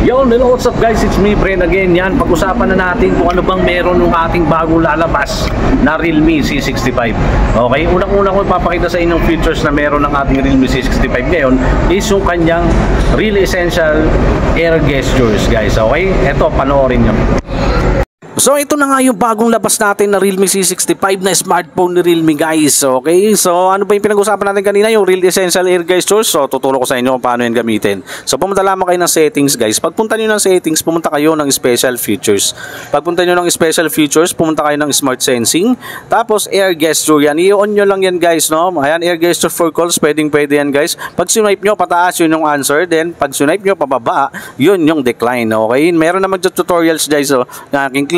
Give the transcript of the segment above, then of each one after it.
Yo, hello, what's up guys? It's me, Bren again. Yan, pag-usapan na natin kung ano bang meron ng ating bagong lalabas na Realme C65. Okay, unang-una ko ipapakita sa inyong features na meron ng ating Realme C65 ngayon is yung kanyang really essential air gestures, guys. Okay, eto, panoorin nyo. So ito na nga yung bagong labas natin na Realme C65 na smartphone ni Realme, guys. Okay, so ano ba yung pinag-usapan natin kanina? Yung Real Essential Air Gestures. So tuturo ko sa inyo kung paano yan gamitin. So pumunta lamang kayo ng settings, guys. Pagpunta nyo ng settings, pumunta kayo ng special features. Pagpunta nyo ng special features, pumunta kayo ng smart sensing. Tapos air gesture yan. I-on nyo lang yan, guys, no? Ayan, air gesture for calls. Pwede yan, guys. Pag swipe nyo pataas, yun yung answer. Then pag swipe nyo pababa, yun yung decline. Okay, meron naman tutorials, guys. So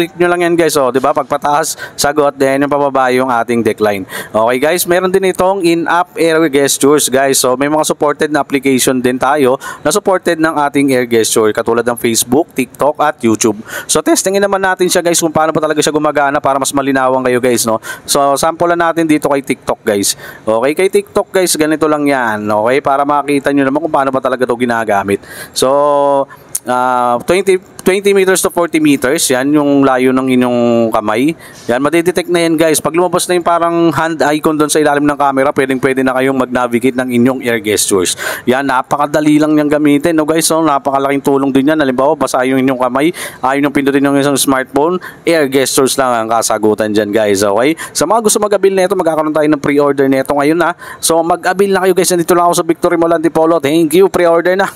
click nyo lang yan, guys. O, diba? Pag pataas, sagot. Then yung pababa yung ating decline. Okay, guys. Meron din itong in-app air gestures, guys. So may mga supported na application din tayo na supported ng ating air gesture, katulad ng Facebook, TikTok at YouTube. So testingin naman natin siya, guys, kung paano pa talaga siya gumagana para mas malinawan kayo, guys, no? So sample natin dito kay TikTok, guys. Okay, kay TikTok, guys, ganito lang yan. Okay, para makita nyo naman kung paano pa talaga ito ginagamit. So 20 meters to 40 meters, yan yung layo ng inyong kamay. Yan, madidetect na yan, guys. Pag lumabas na yung parang hand icon doon sa ilalim ng camera, pwede na kayong mag-navigate ng inyong air gestures. Yan, napakadali lang niyang gamitin, no, guys. So napakalaking tulong din yan. Halimbawa, basa yung inyong kamay, ayaw yung pindutin yung isang smartphone, air gestures lang ang kasagutan dyan, guys. Okay, sa mga gusto mag-abil nito, magkakaroon tayo ng pre-order nito ngayon, na. So mag-abil na kayo, guys. Nandito lang ako sa Victory Mall Antipolo. Thank you, pre-order na.